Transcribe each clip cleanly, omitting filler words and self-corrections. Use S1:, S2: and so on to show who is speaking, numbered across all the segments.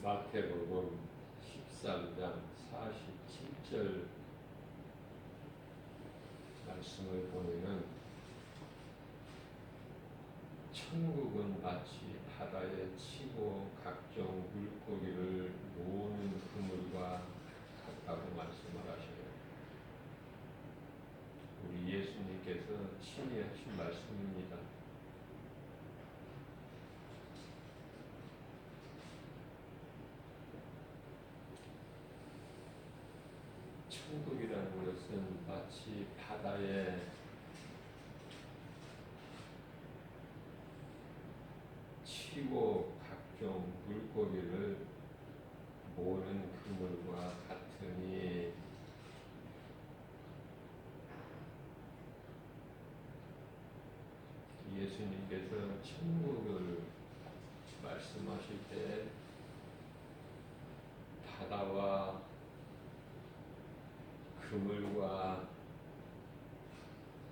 S1: 마태복음 13장 47절 말씀을 보면 천국은 마치 바다에 치고 각종 물고기를 모으는 그물과 같다고 말씀을 하셔요. 우리 예수님께서 친히 하신 말씀입니다. 천국이라는 것은 마치 바다에 치고 각종 물고기를 모으는 그물과 같으니 예수님께서 천국을 말씀하실 때 바다와 그물과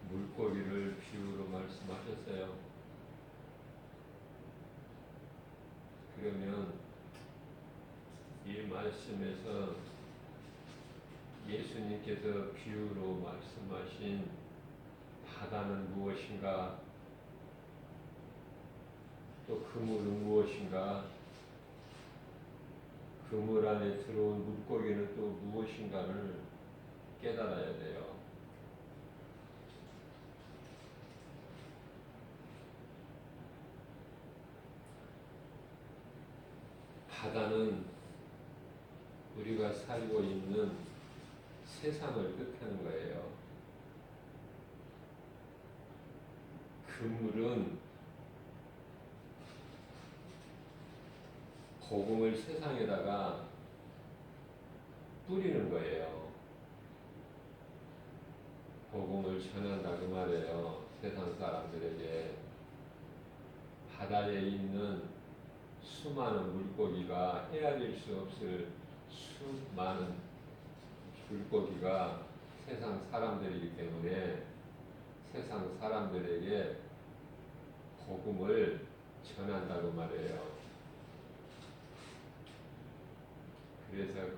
S1: 물고기를 비유로 말씀하셨어요. 그러면 이 말씀에서 예수님께서 비유로 말씀하신 바다는 무엇인가, 또 그물은 무엇인가, 그물 안에 들어온 물고기는 또 무엇인가를 깨달아야 돼요. 바다는 우리가 살고 있는 세상을 뜻하는 거예요. 그물은 복음을 세상에다가 뿌리는 거예요. 복음을 전한다 그 말이에요. 세상 사람들에게. 바다에 있는 수많은 물고기가 헤아릴 수 없을 수많은 물고기가 세상 사람들이기 때문에 세상 사람들에게 복음을 전한다고 말해요. 그래서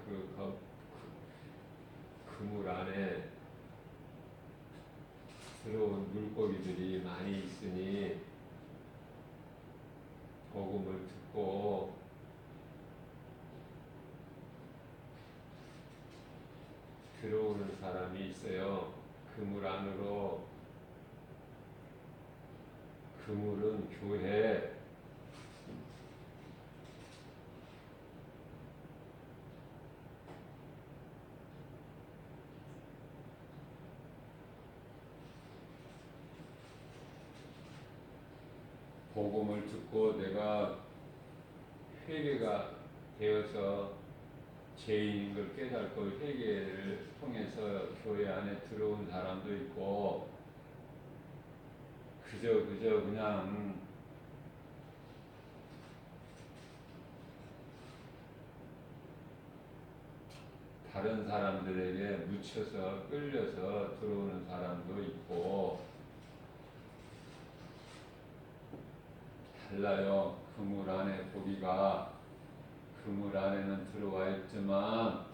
S1: 그물 안에 들어온 물고기들이 많이 있으니 복음을 듣고 들어오는 사람이 있어요. 그물 안으로. 그물은 교회. 복음을 듣고 내가 회개가 되어서 죄인인 걸 깨닫고 회개를 통해서 교회 안에 들어온 사람도 있고, 그저 그냥 다른 사람들에게 묻혀서 끌려서 들어오는 사람도 있고 달라요. 그물 안에 고기가 그물 안에는 들어와 있지만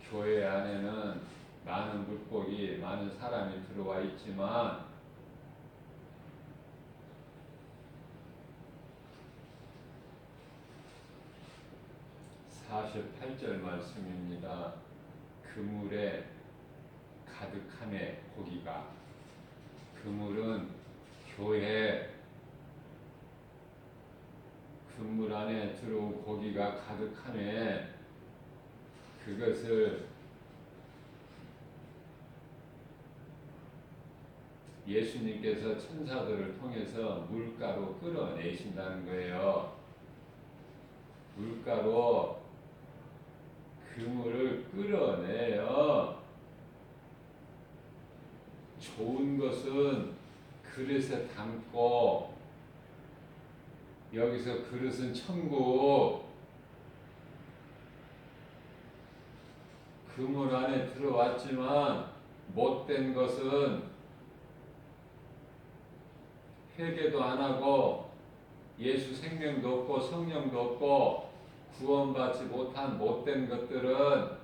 S1: 교회 안에는 많은 물고기, 많은 사람이 들어와 있지만 (48절) 말씀입니다. 그물에 가득하네 고기가. 그물은 교회. 그물 안에 들어온 고기가 가득하네. 그것을 예수님께서 천사들을 통해서 물가로 끌어내신다는 거예요. 물가로 그물을 끌어내요. 좋은 것은 그릇에 담고, 여기서 그릇은 천국. 그물 안에 들어왔지만 못된 것은 회개도 안 하고 예수 생명도 없고 성령도 없고 구원받지 못한 못된 것들은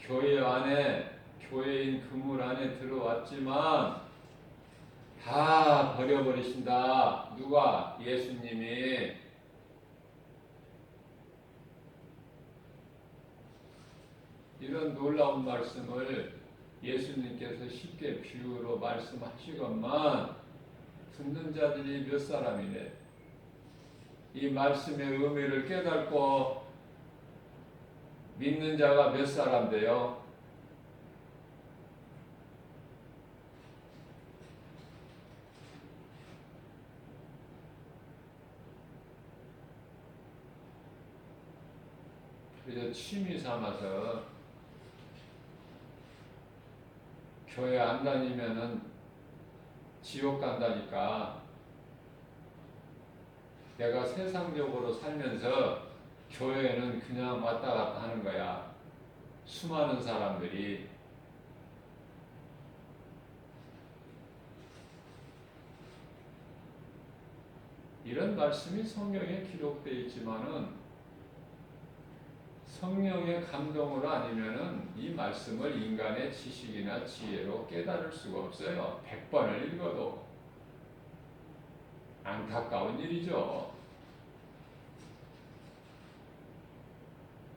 S1: 교회 안에, 교회인 그물 안에 들어왔지만 다 버려버리신다. 누가? 예수님이. 이런 놀라운 말씀을 예수님께서 쉽게 비유로 말씀하시건만 듣는 자들이 몇 사람이래? 이 말씀의 의미를 깨닫고 믿는 자가 몇 사람 돼요? 그래서 취미 삼아서 교회 안 다니면은 지옥 간다니까. 내가 세상적으로 살면서 교회는 그냥 왔다 갔다 하는 거야. 수많은 사람들이. 이런 말씀이 성경에 기록되어 있지만은 성령의 감동으로 아니면은 이 말씀을 인간의 지식이나 지혜로 깨달을 수가 없어요. 100번을 읽어도. 안타까운 일이죠.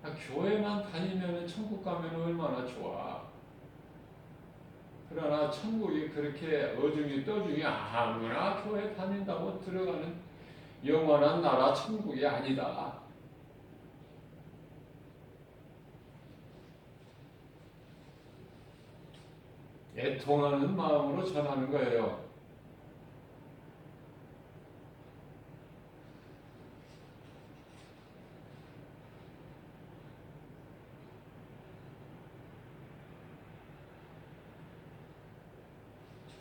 S1: 교회만 다니면 천국 가면 얼마나 좋아. 그러나 천국이 그렇게 어중이 떠중이 아무나 교회 다닌다고 들어가는 영원한 나라 천국이 아니다. 애통하는 마음으로 전하는 거예요.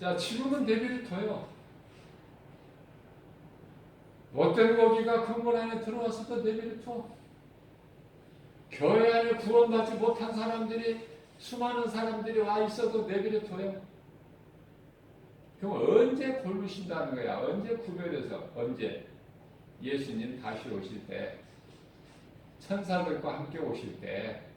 S1: 자, 지금은 내비를 못된 고기가 그물 안에 들어왔을 때 내비를 둬. 교회 안에 구원받지 못한 사람들이, 수많은 사람들이 와 있어도 내비를 둬요. 그럼 언제 고르신다는 거야? 언제 구별해서? 언제? 예수님 다시 오실 때, 천사들과 함께 오실 때,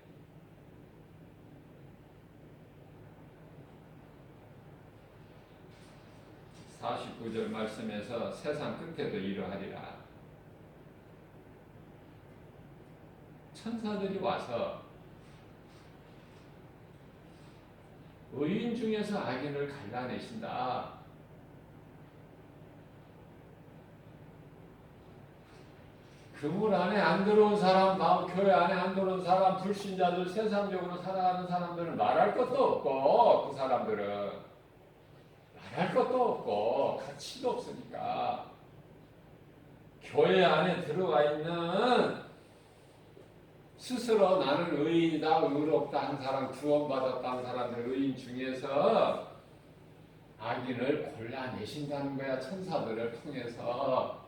S1: 49절 말씀에서 세상 끝에도 이러하리라. 천사들이 와서 의인 중에서 악인을 갈라내신다. 그물 안에 안 들어온 사람, 교회 안에 안 들어온 사람, 불신자들, 세상적으로 살아가는 사람들은 말할 것도 없고, 그 사람들은 말할 것도 없고 가치도 없으니까. 교회 안에 들어와 있는 스스로 나는 의인이다, 의롭다 한 사람, 구원받았다 한 사람들 의인 중에서 악인을 골라내신다는 거야. 천사들을 통해서.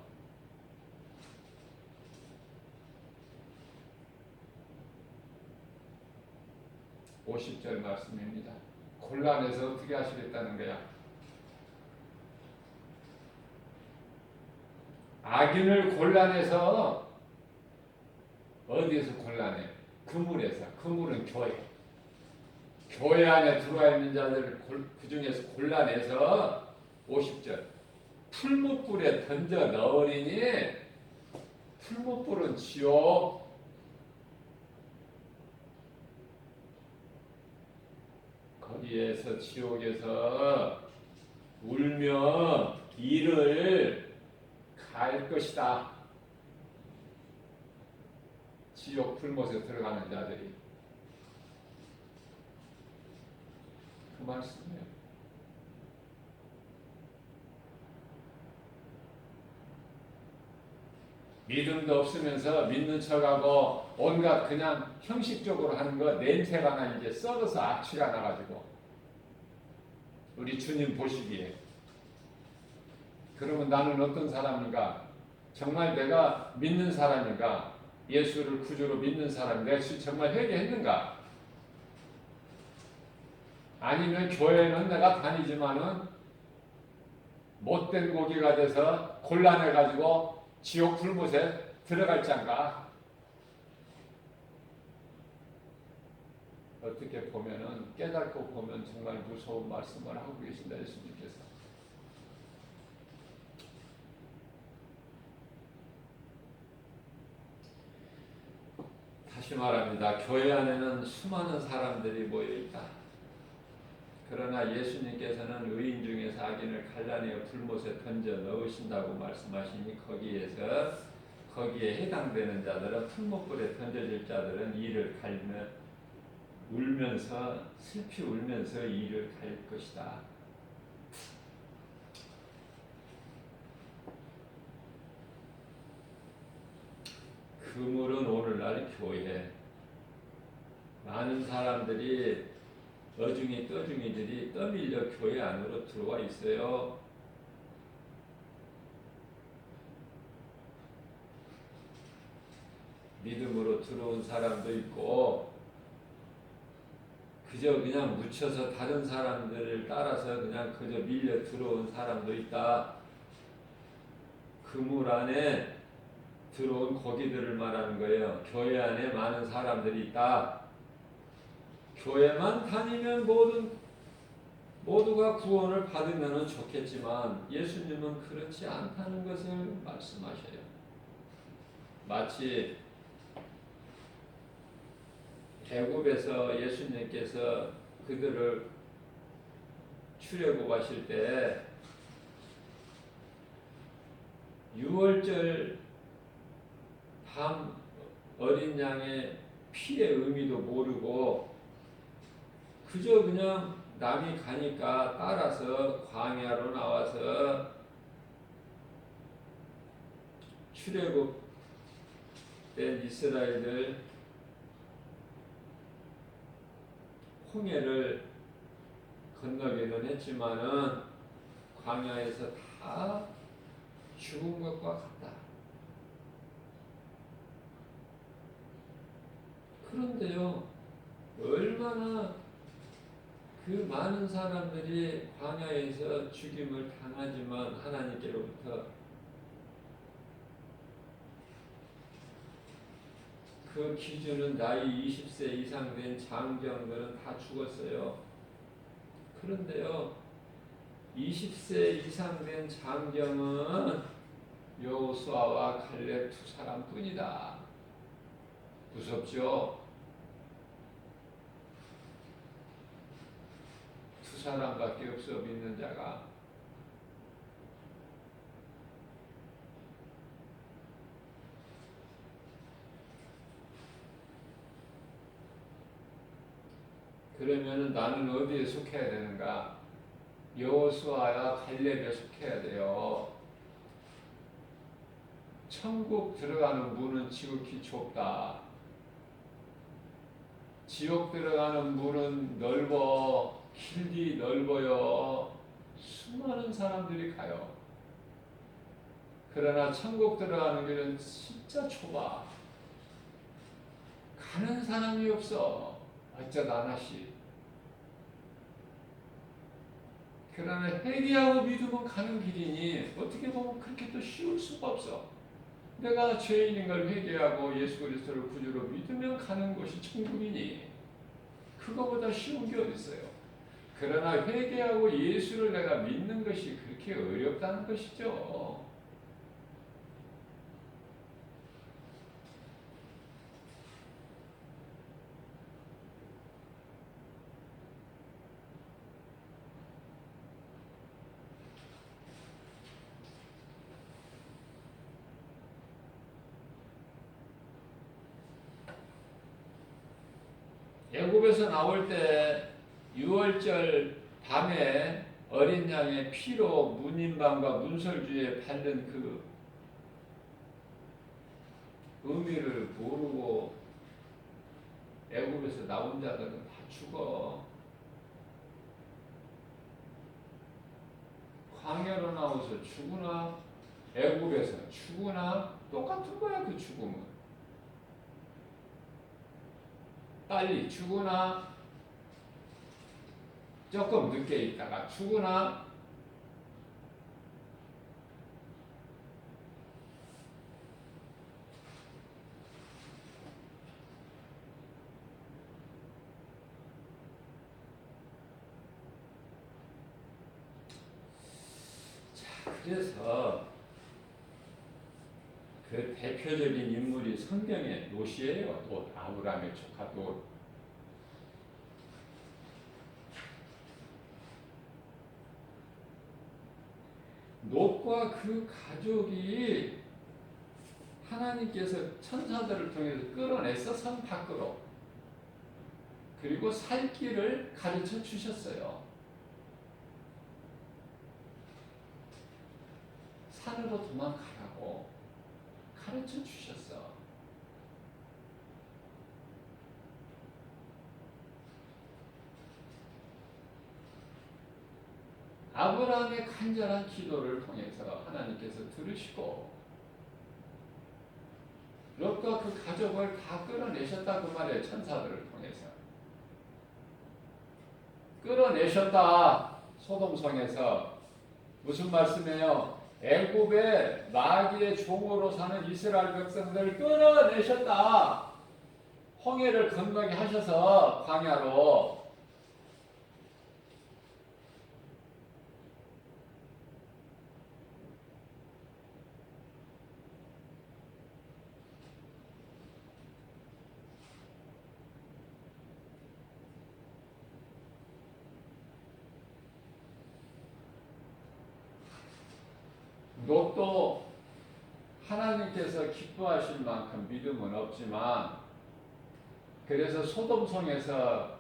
S1: 50절 말씀입니다. 골라내서 어떻게 하시겠다는 거야? 악인을 골라내서 어디에서 골라내? 그물에서. 그물은 교회. 교회 안에 들어와 있는 자들을 그 중에서 골라내서 50절 풀무불에 던져 넣으리니 풀무불은 지옥. 거기에서 지옥에서 울며 이를 갈 것이다. 지옥 풀못에 들어가는 자들이. 그 말씀이에요. 믿음도 없으면서 믿는 척하고 온갖 그냥 형식적으로 하는 거 냄새가 나, 이제 썩어서 악취가 나가지고 우리 주님 보시기에. 그러면 나는 어떤 사람인가? 정말 내가 믿는 사람인가? 예수를 구주로 믿는 사람, 내가 정말 회개했는가? 아니면 교회는 내가 다니지만은 못된 고기가 돼서 곤란해가지고 지옥 불못에 들어갈 짠가? 어떻게 보면은 깨닫고 보면 정말 무서운 말씀을 하고 계신다 예수님께서. 다시 말합니다. 교회 안에는 수많은 사람들이 모여 있다. 그러나 예수님께서는 의인 중에서 악인을 갈라내어 불못에 던져 넣으신다고 말씀하시니 거기에 해당되는 자들은 풀못불에 던져질 자들은 이를 갈며 울면서 슬피 울면서 이를 갈 것이다. 그물은 오늘날 교회 많은 사람들이 어중이 떠중이들이 떠밀려 교회 안으로 들어와 있어요. 믿음으로 들어온 사람도 있고 그저 그냥 묻혀서 다른 사람들을 따라서 그냥 그저 밀려 들어온 사람도 있다. 그물 안에 들어온 고기들을 말하는 거예요. 교회 안에 많은 사람들이 있다. 교회만 다니면 모두가 구원을 받으면 좋겠지만 예수님은 그렇지 않다는 것을 말씀하셔요. 마치 애굽에서 예수님께서 그들을 출애굽하실 때 유월절 밤 어린 양의 피의 의미도 모르고 그저 그냥 남이 가니까 따라서 광야로 나와서 출애굽된 이스라엘들 홍해를 건너기는 했지만은 광야에서 다 죽은 것과 같다. 그런데요, 얼마나 그 많은 사람들이 광야에서 죽임을 당하지만 하나님께로부터 그 기준은 나이 20세 이상 된 장병들은 다 죽었어요. 그런데요, 20세 이상 된 장병은 여호수아와 갈렙 두 사람뿐이다. 무섭죠? 두 사람밖에 없어 믿는 자가. 그러면 나는 어디에 속해야 되는가? 여호수아와 갈렙에 속해야 돼요. 천국 들어가는 문은 지극히 좁다. 지옥 들어가는 문은 넓어. 길이 넓어요. 수많은 사람들이 가요. 그러나 천국 들어가는 길은 진짜 좁아. 가는 사람이 없어. 어쩌다 하나씩. 그러나 회개하고 믿으면 가는 길이니 어떻게 보면 그렇게 또 쉬울 수가 없어. 내가 죄인인 걸 회개하고 예수 그리스도를 구주로 믿으면 가는 곳이 천국이니 그거보다 쉬운 게 어디 있어요. 그러나 회개하고 예수를 내가 믿는 것이 그렇게 어렵다는 것이죠. 애굽에서 나올 때 유월절 밤에 어린 양의 피로 문인방과 문설주에 바른 그 의미를 모르고 애굽에서 나온 자들은 다 죽어. 광야로 나와서 죽으나 애굽에서 죽으나 똑같은 거야. 그 죽음은 빨리 죽으나 조금 늦게 있다가 죽으나 그래서 그 대표적인 인물이 성경의 롯이에요. 롯, 아브라함의 조카 롯. 롯과 그 가족이 하나님께서 천사들을 통해서 끌어내서 성 밖으로, 그리고 살 길을 가르쳐 주셨어요. 산으로 도망가라고 가르쳐 주셨어. 아브라함의 간절한 기도를 통해서 하나님께서 들으시고 롯과 그 가족을 다 끌어내셨다고 말해요. 천사들을 통해서 끌어내셨다. 소돔성에서 무슨 말씀이에요? 애굽의 마귀의 종으로 사는 이스라엘 백성들을 끌어내셨다. 홍해를 건너게 하셔서 광야로. 롯도 하나님께서 기뻐하실 만큼 믿음은 없지만, 그래서 소돔성에서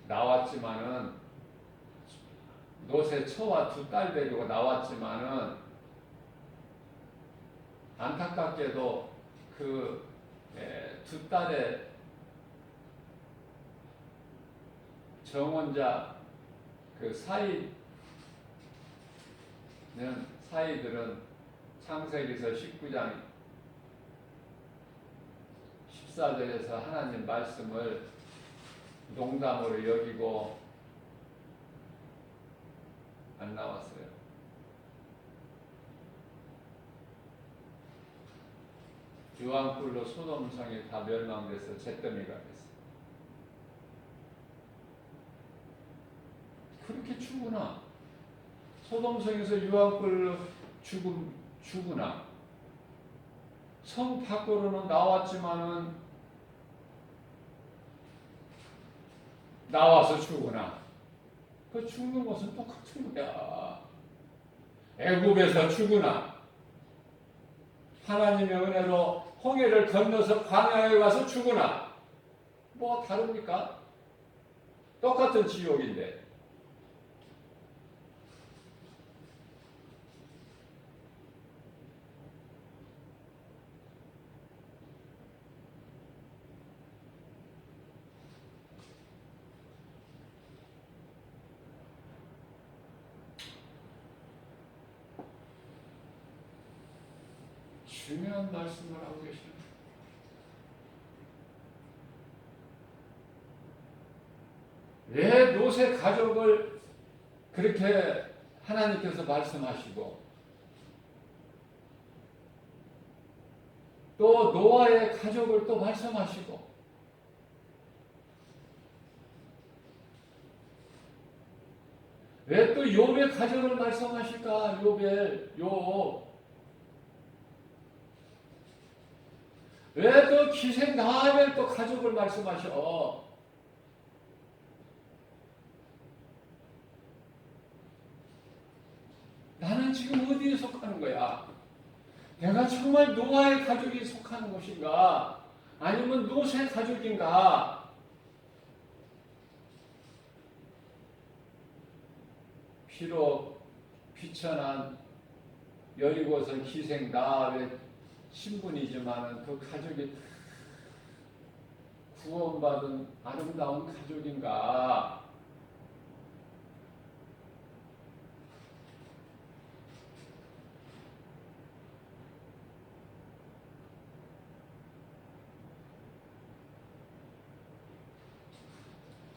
S1: 나왔지만은, 롯의 처와 두 딸 데리고 나왔지만은, 안타깝게도 그 두 딸의 정혼자 그 사이들은 창세기서 19장 14절에서 하나님 말씀을 농담으로 여기고 안 나왔어요. 유황불로 소돔성이 다 멸망돼서 잿더미가 됐어요. 그렇게 죽으나, 소돔성에서 유황불로 죽으나, 성 밖으로는 나왔지만은 나와서 죽으나, 그 죽는 것은 똑같은 거야. 애굽에서 죽으나, 하나님의 은혜로 홍해를 건너서 광야에 가서 죽으나, 뭐 다릅니까? 똑같은 지옥인데. 중요한 말씀을 하고 계십니다. 왜 롯의 가족을 그렇게 하나님께서 말씀하시고, 또 노아의 가족을 또 말씀하시고, 왜 또 욥의 가족을 말씀하실까? 욥. 왜 또 기생 나합의 또 가족을 말씀하셔? 나는 지금 어디에 속하는 거야? 내가 정말 노아의 가족이 속하는 것인가? 아니면 롯의 가족인가? 비록 비천한 여리고성 기생 나합의 신분이지만은 그 가족이 구원받은 아름다운 가족인가?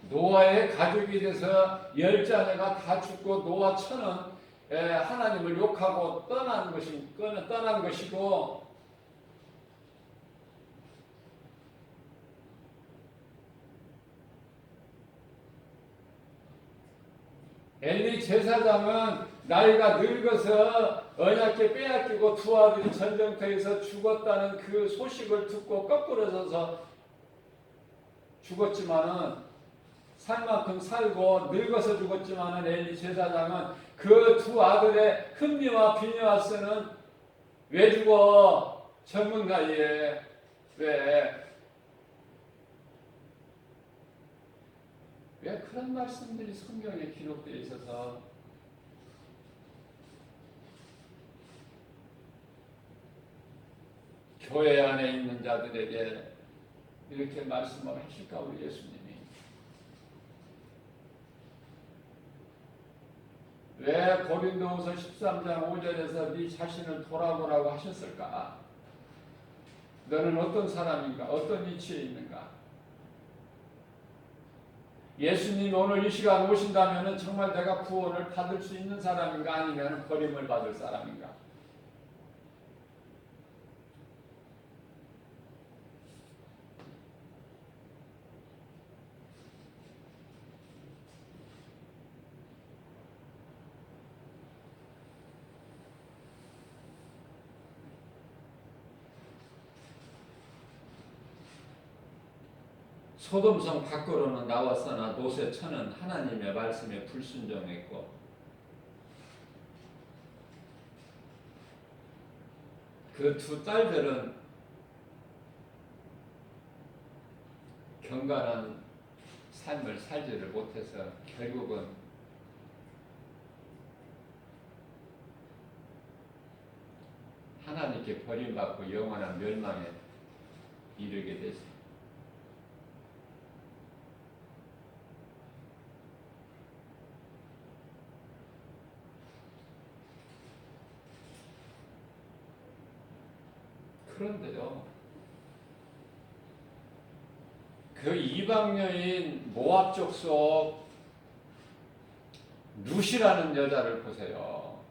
S1: 노아의 가족이 돼서 10자녀가 다 죽고 노아 천은 하나님을 욕하고 떠난 것이고, 엘리 제사장은 나이가 늙어서 언약궤 빼앗기고 두 아들이 전쟁터에서 죽었다는 그 소식을 듣고 거꾸로 서서 죽었지만은 살 만큼 살고 늙어서 죽었지만은 엘리 제사장은 그 두 아들의 흠미와 비녀와 쓰는 왜 죽어? 젊은 나이에 왜 그런 말씀들이 성경에 기록되어 있어서 교회 안에 있는 자들에게 이렇게 말씀을 하실까 우리 예수님이 왜 고린도후서 13장 5절에서 네 자신을 돌아보라고 하셨을까? 너는 어떤 사람인가? 어떤 위치에 있는가? 예수님이 오늘 이 시간 오신다면 정말 내가 구원을 받을 수 있는 사람인가? 아니면 버림을 받을 사람인가? 소돔성 밖으로는 나왔으나 노새처는 하나님의 말씀에 불순종했고 그 두 딸들은 경건한 삶을 살지를 못해서 결국은 하나님께 버림받고 영원한 멸망에 이르게 되죠. 그런데요, 그 이방 여인 모압 족속 룻이라는 여자를 보세요.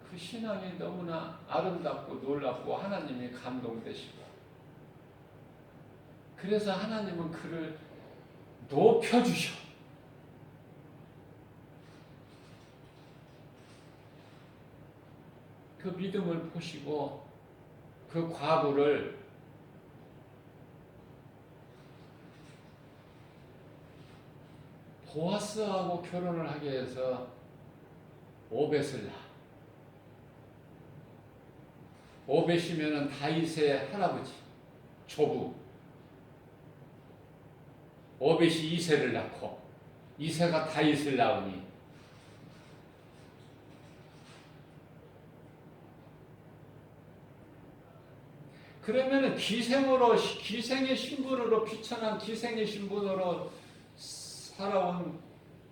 S1: 그 신앙이 너무나 아름답고 놀랍고 하나님이 감동되시고 그래서 하나님은 그를 높여주셔. 그 믿음을 보시고 그 과부를 보아스하고 결혼을 하게 해서 오벳을 낳아. 오벳이면은 다윗의 할아버지, 조부. 오벳이 이새를 낳고 이새가 다윗을 낳으니 그러면은 기생의 신분으로 비천한 기생의 신분으로 살아온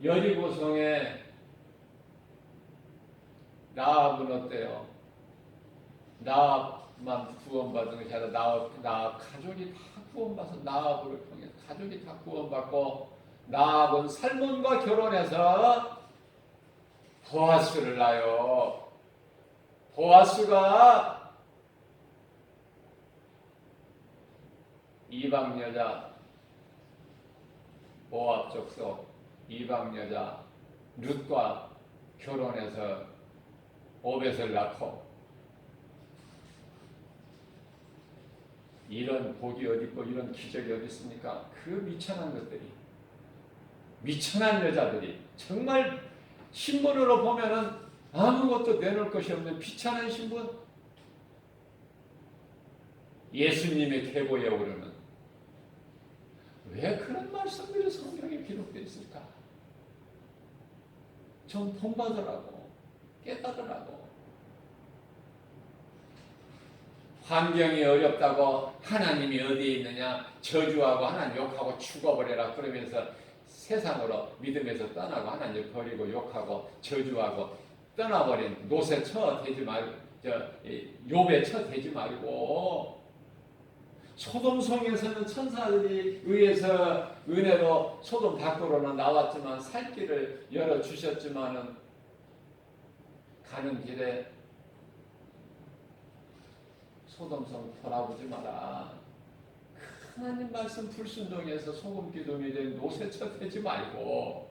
S1: 여리고성의 나압은 어때요? 나압만 구원받은 것이 아니라 나압 가족이 다 구원받아서 나압을 통해 가족이 다 구원받고 나압은 살몬과 결혼해서 보아스를 낳아요. 보아스가 이방 여자 모압 족속 이방 여자 룻과 결혼해서 오벳을 낳고 이런 복이 어디 있고 이런 기적이 어디 있습니까? 그 미천한 것들이 미천한 여자들이 정말 신분으로 보면은 아무것도 내놓을 것이 없는 비천한 신분 예수님의 계보에 오르는 왜 그런 말씀들이 성경에 기록되어 있을까? 좀 본받으라고 깨달으라고 환경이 어렵다고 하나님이 어디에 있느냐 저주하고 하나님 욕하고 죽어버려라 그러면서 세상으로 믿음에서 떠나고 하나님 버리고 욕하고 저주하고 떠나버린 노새 처 되지 말고 욥의 처 되지 말고 소돔성에서는 천사들이 의해서 은혜로 소돔 밖으로는 나왔지만 살 길을 열어주셨지만은 가는 길에 소돔성 돌아보지 마라. 하나님 말씀 불순종해서 소금 기둥이 된 노새처 되지 말고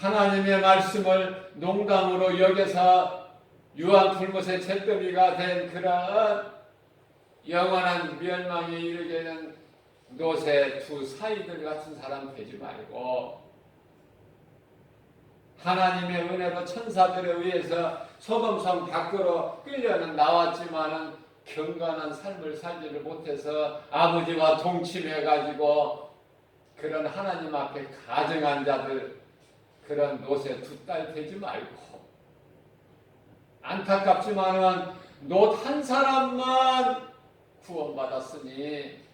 S1: 하나님의 말씀을 농담으로 여겨서 유한 풀못의 잿더미가 된 그러한 영원한 멸망에 이르게 된 노새 두 사이들 같은 사람 되지 말고 하나님의 은혜로 천사들에 의해서 소돔성 밖으로 끌려는 나왔지만은 경건한 삶을 살지를 못해서 아버지와 동침해가지고 그런 하나님 앞에 가증한 자들 그런 노새 두 딸 되지 말고 안타깝지만은 노 한 사람만 구원받았으니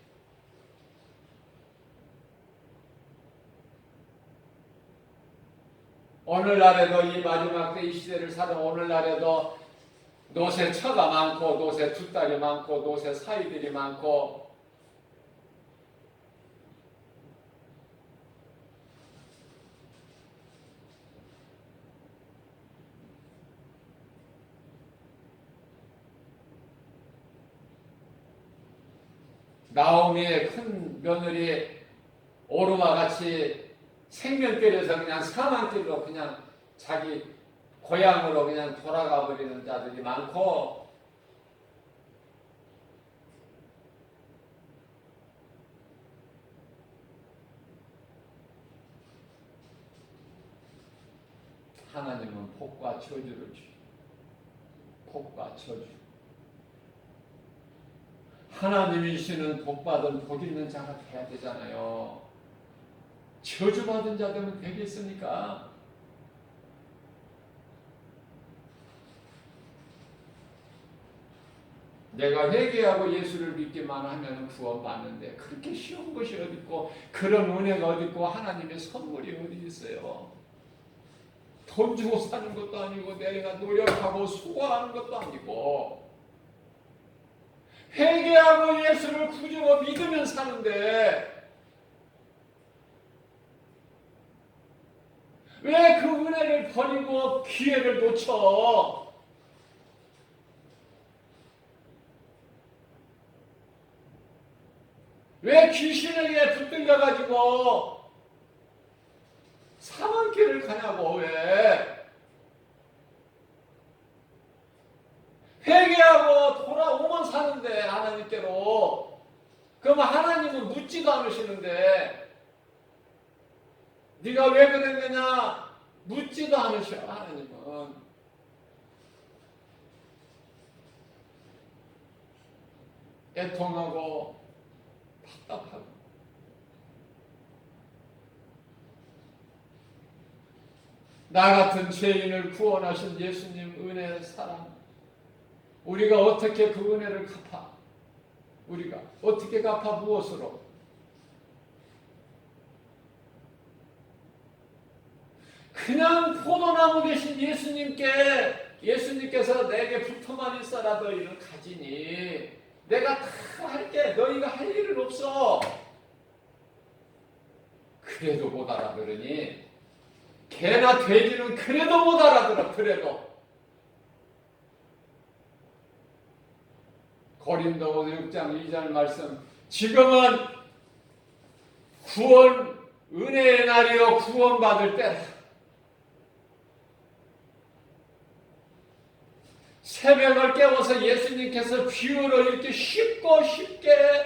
S1: 오늘날에도 이 마지막 때 이 시대를 사는 오늘날에도 노새 처가 많고 노새 두 딸이 많고 노새 사이들이 많고 나오미의 큰 며느리 오르와 같이 생명길에서 그냥 사망길로 그냥 자기 고향으로 그냥 돌아가 버리는 자들이 많고 하나님은 복과 저주를 주시고 복과 저주 하나님이시는 복받은 복 있는 자가 돼야 되잖아요. 저주받은 자 되면 되겠습니까? 내가 회개하고 예수를 믿기만 하면 구원받는데 그렇게 쉬운 것이 어디 있고 그런 은혜가 어디 있고 하나님의 선물이 어디 있어요? 돈 주고 사는 것도 아니고 내가 노력하고 수고하는 것도 아니고 회개하고 예수를 구주로 믿으면 사는데 왜 그 은혜를 버리고 기회를 놓쳐? 왜 귀신에게 붙들려가지고 사망길을 가냐고 왜? 회개하고 돌아오면 사는데 하나님께로 그러면 하나님은 묻지도 않으시는데 네가 왜 그랬느냐 묻지도 않으셔 하나님은. 애통하고 답답하고 나 같은 죄인을 구원하신 예수님 은혜 사랑 우리가 어떻게 그 은혜를 갚아? 우리가 어떻게 갚아 무엇으로? 그냥 포도나무 계신 예수님께서 내게 붙어만 있어라 너희는 가지니 내가 다 할게 너희가 할 일은 없어. 그래도 못 알아들으니 개나 돼지는 그래도 못 알아들어. 그래도 고린도후서 6장 2절 말씀 지금은 구원 은혜의 날이요 구원받을 때라. 새벽을 깨워서 예수님께서 비유로 이렇게 쉽게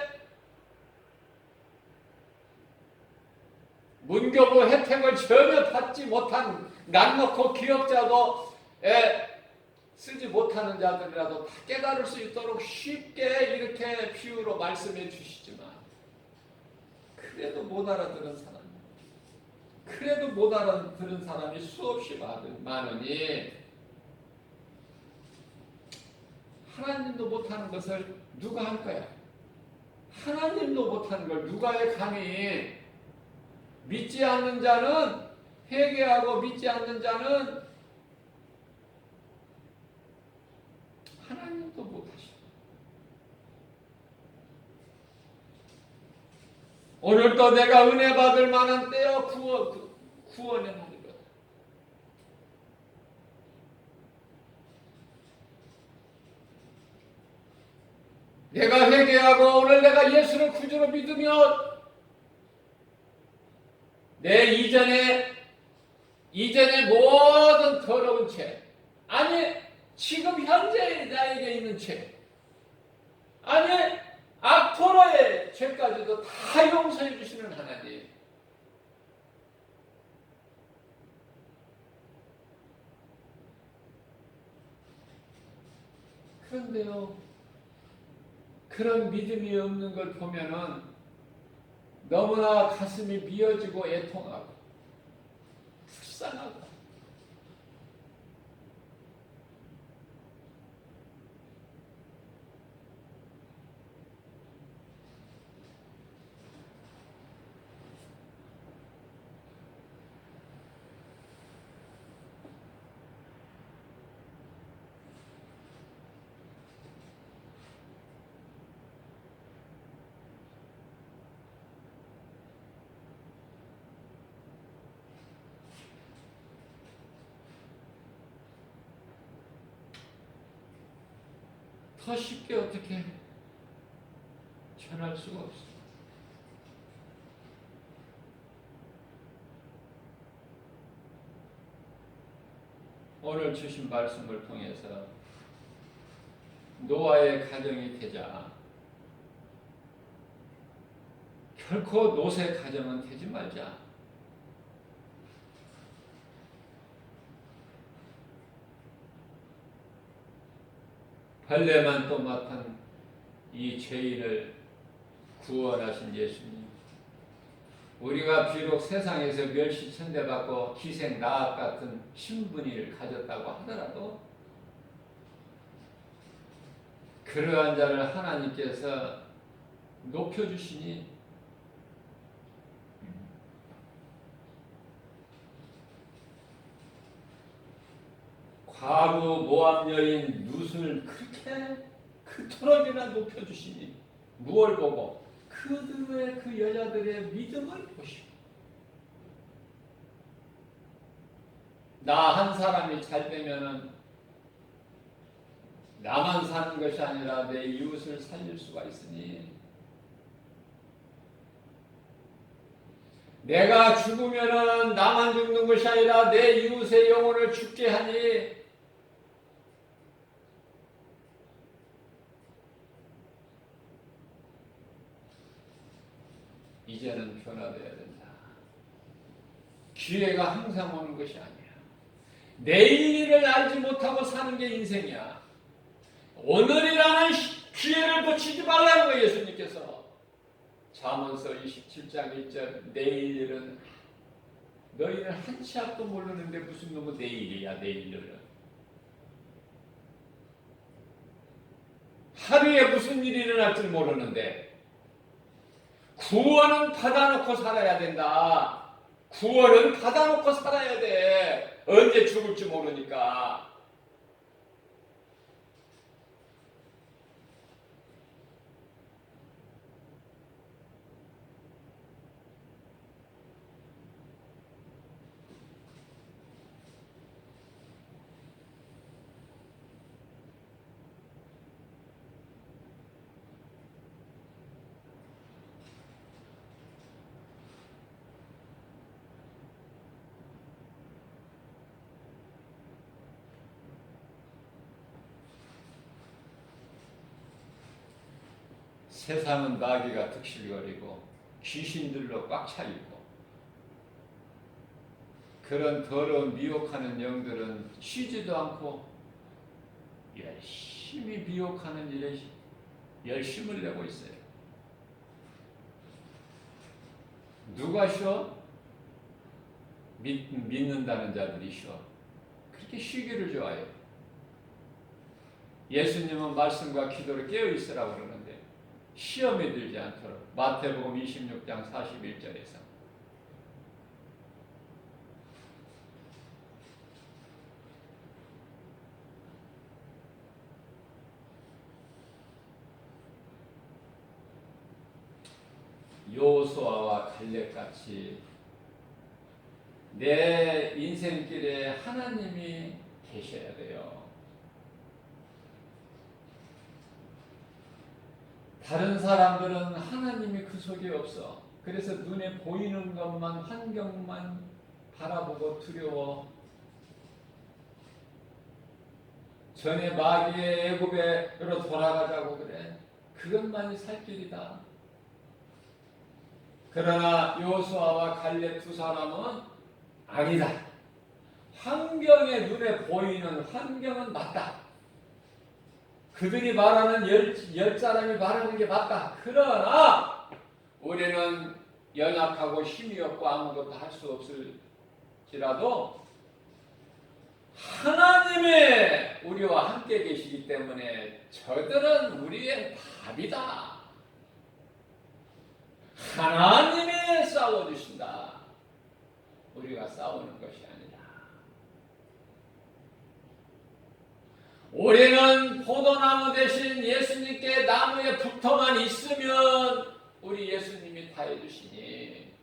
S1: 문교부 혜택을 전혀 받지 못한 낯놓고 기억자도 쓰지 못하는 자들이라도 다 깨달을 수 있도록 쉽게 이렇게 비유로 말씀해 주시지만 그래도 못 알아들은 사람이 수없이 많으니 하나님도 못하는 것을 누가 할 거야? 하나님도 못하는 걸 누가 해 감히? 믿지 않는 자는 회개하고 믿지 않는 자는 하나님도 못하셔. 오늘도 내가 은혜 받을 만한 때여 구원의 날이거든. 내가 회개하고 오늘 내가 예수를 구주로 믿으면 내 이전에 이전의 모든 더러운 죄, 아니 지금 현재 나에게 있는 죄, 아니 악토로의 죄까지도 다 용서해 주시는 하나님. 그런데요, 그런 믿음이 없는 걸 보면은 너무나 가슴이 미어지고 애통하고 불쌍하고, 더 쉽게 어떻게 전할 수가 없어. 오늘 주신 말씀을 통해서 노아의 가정이 되자 결코 노새 가정은 되지 말자. 벌레만 또 맡은 이 죄인을 구원하신 예수님, 우리가 비록 세상에서 멸시천대받고 기생나악 같은 신분을 가졌다고 하더라도 그러한 자를 하나님께서 높여주시니 과부 모압 여인 룻을 그렇게 그토록이나 높여주시니 무엇을 보고? 그들의 그 여자들의 믿음을 보시고, 나 한 사람이 잘 되면은 나만 사는 것이 아니라 내 이웃을 살릴 수가 있으니, 내가 죽으면은 나만 죽는 것이 아니라 내 이웃의 영혼을 죽게 하니 이제는 변화되어야 된다. 기회가 항상 오는 것이 아니야. 내일을 알지 못하고 사는 게 인생이야. 오늘이라는 기회를 놓치지 말라는 거예요. 예수님께서 잠언서 27장 1절, 내일은 너희는 한 치 앞도 모르는데 무슨 놈의 내일이야. 내일은 하루에 무슨 일이 일어날지 모르는데 구원은 받아놓고 살아야 된다. 구원은 받아놓고 살아야 돼. 언제 죽을지 모르니까. 세상은 마귀가 득실거리고 귀신들로 꽉 차 있고, 그런 더러운 미혹하는 영들은 쉬지도 않고 열심히 미혹하는 일에 열심을 내고 있어요. 누가 쉬어? 믿는다는 자들이 쉬어. 그렇게 쉬기를 좋아해요. 예수님은 말씀과 기도를 깨어 있으라고 그러는데 시험에 들지 않도록, 마태복음 26장 41절에서 여호수아와 갈렙같이 내 인생길에 하나님이 계셔야 돼요. 다른 사람들은 하나님이 그 속에 없어. 그래서 눈에 보이는 것만, 환경만 바라보고 두려워. 전에 마귀의 애굽으로 돌아가자고 그래. 그것만이 살 길이다. 그러나 여호수아와 갈렙 두 사람은 아니다. 환경의 눈에 보이는 환경은 맞다. 그들이 말하는 열 사람이 말하는 게 맞다. 그러나 우리는 연약하고 힘이 없고 아무것도 할 수 없을지라도 하나님의 우리와 함께 계시기 때문에 저들은 우리의 답이다. 하나님이 싸워주신다. 우리가 싸우는 것이 아니다. 우리는 포도나무 대신 예수님께 나무에 붙어만 있으면 우리 예수님이 다 해주시니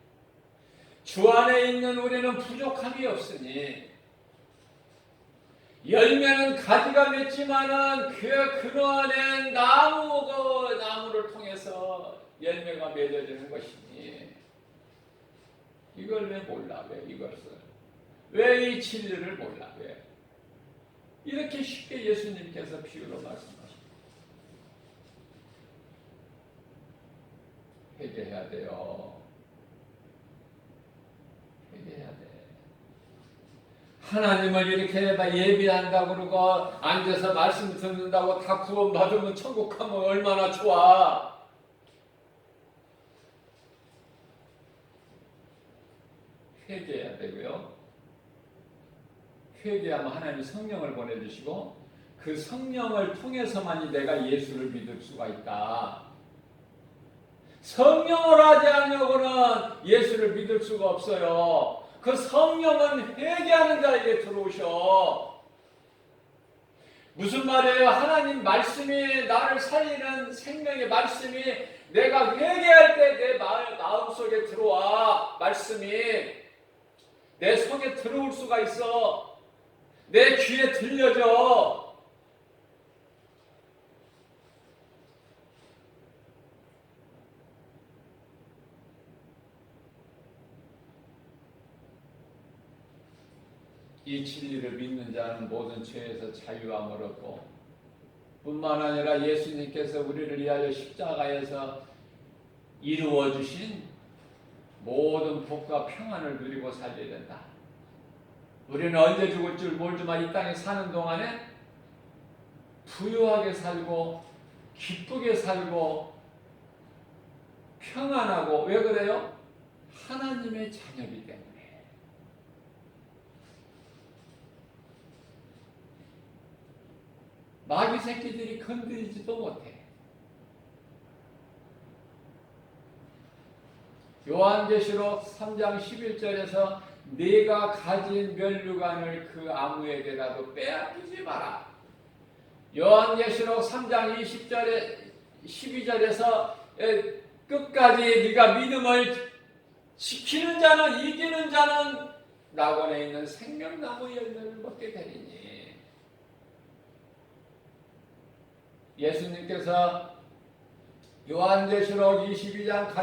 S1: 주 안에 있는 우리는 부족함이 없으니 열매는 가지가 맺지만은 그 안에 나무를 통해서 열매가 맺어지는 것이니 이걸 왜 몰라? 왜 이것을? 왜 이 진리를 몰라? 왜? 이렇게 쉽게 예수님께서 비유로 말씀하십니다. 회개해야 돼요. 회개해야 돼. 하나님을 이렇게 예비한다고 그러고 앉아서 말씀 듣는다고 다 구원받으면 천국 가면 얼마나 좋아. 회개해야 되고요. 회개하면 하나님이 성령을 보내주시고 그 성령을 통해서만이 내가 예수를 믿을 수가 있다. 성령을 하지 않으려고는 예수를 믿을 수가 없어요. 그 성령은 회개하는 자에게 들어오셔. 무슨 말이에요? 하나님 말씀이 나를 살리는 생명의 말씀이 내가 회개할 때 내 마음속에 들어와. 말씀이 내 속에 들어올 수가 있어. 내 귀에 들려져. 이 진리를 믿는 자는 모든 죄에서 자유함을 얻고 뿐만 아니라 예수님께서 우리를 위하여 십자가에서 이루어 주신 모든 복과 평안을 누리고 살려야 된다. 우리는 언제 죽을 줄 모르지만 이 땅에 사는 동안에 부유하게 살고 기쁘게 살고 평안하고. 왜 그래요? 하나님의 자녀이기 때문에. 마귀 새끼들이 건드리지도 못해. 요한계시록 3장 11절에서 네가 가진 면류관을 그 아무에게라도 빼앗기지 마라. 요한계시록 3장 12절에서 끝까지 네가 믿음을 지키는 자는 이기는 자는 낙원에 있는 생명나무 열매를 먹게 되리니. 예수님께서 요한계시록 22장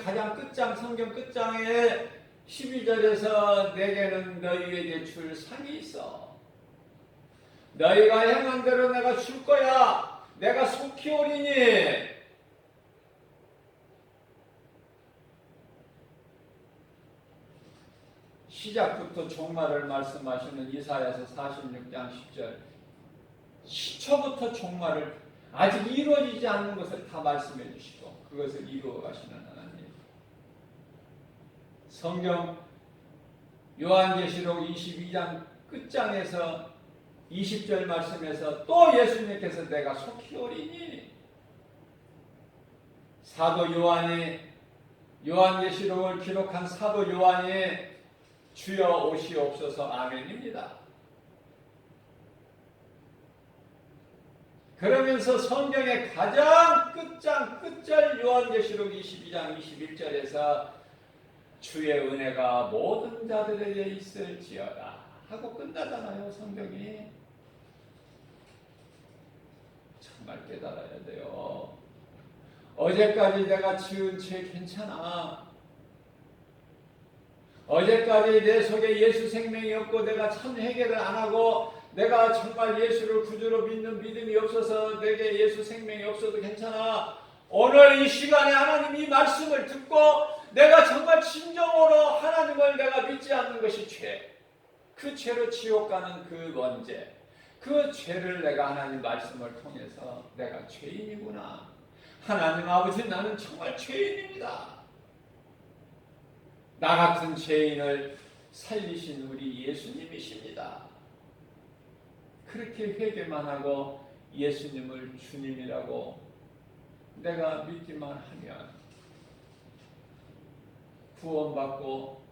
S1: 가장 끝장, 성경 끝장에 12절에서 내게는 너희에게 줄 상이 있어. 너희가 행한 대로 내가 줄 거야. 내가 속히 오리니. 시작부터 종말을 말씀하시는 이사야서 46장 10절. 시초부터 종말을 아직 이루어지지 않는 것을 다 말씀해 주시고 그것을 이루어 가시는 하나님. 성경 요한계시록 22장 끝장에서 20절 말씀에서 또 예수님께서 내가 속히 오리니. 사도 요한이 요한계시록을 기록한 사도 요한이 주여 오시옵소서 아멘입니다. 그러면서 성경의 가장 끝절 요한계시록 22장 21절에서 주의 은혜가 모든 자들에게 있을지어다 하고 끝나잖아요. 성경이. 정말 깨달아야 돼요. 어제까지 내가 지은 죄 괜찮아. 어제까지 내 속에 예수 생명이 없고 내가 참 회개를 안 하고 내가 정말 예수를 구주로 믿는 믿음이 없어서 내게 예수 생명이 없어도 괜찮아. 오늘 이 시간에 하나님 이 말씀을 듣고 내가 정말 진정으로 하나님을 내가 믿지 않는 것이 죄. 그 죄로 지옥 가는 그 원죄. 그 죄를 내가 하나님 말씀을 통해서 내가 죄인이구나. 하나님 아버지 나는 정말 죄인입니다. 나 같은 죄인을 살리신 우리 예수님이십니다. 그렇게 회개만 하고 예수님을 주님이라고 내가 믿기만 하면 구원받고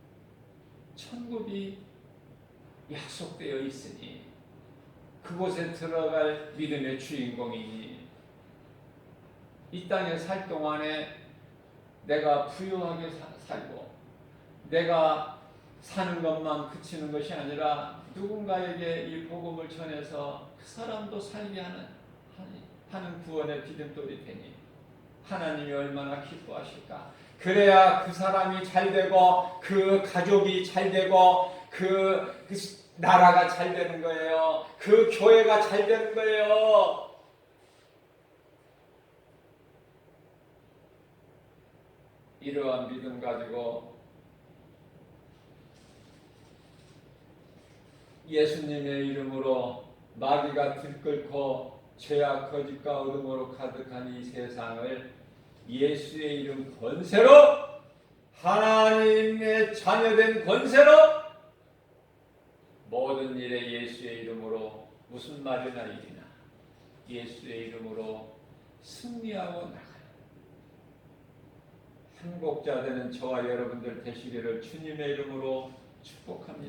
S1: 천국이 약속되어 있으니 그곳에 들어갈 믿음의 주인공이니 이 땅에 살 동안에 내가 부유하게 살고 내가 사는 것만 그치는 것이 아니라 누군가에게 이 복음을 전해서 그 사람도 살게 하는 구원의 디딤돌이 되니 하나님이 얼마나 기뻐하실까. 그래야 그 사람이 잘 되고 그 가족이 잘 되고 그 나라가 잘 되는 거예요. 그 교회가 잘 되는 거예요. 이러한 믿음 가지고 예수님의 이름으로 마귀가 들끓고 죄악 거짓과 어둠으로 가득한 이 세상을 예수의 이름 권세로 하나님의 자녀된 권세로 모든 일에 예수의 이름으로 무슨 말이나 일이나 예수의 이름으로 승리하고 나가요. 행복자 되는 저와 여러분들 되시기를 주님의 이름으로 축복합니다.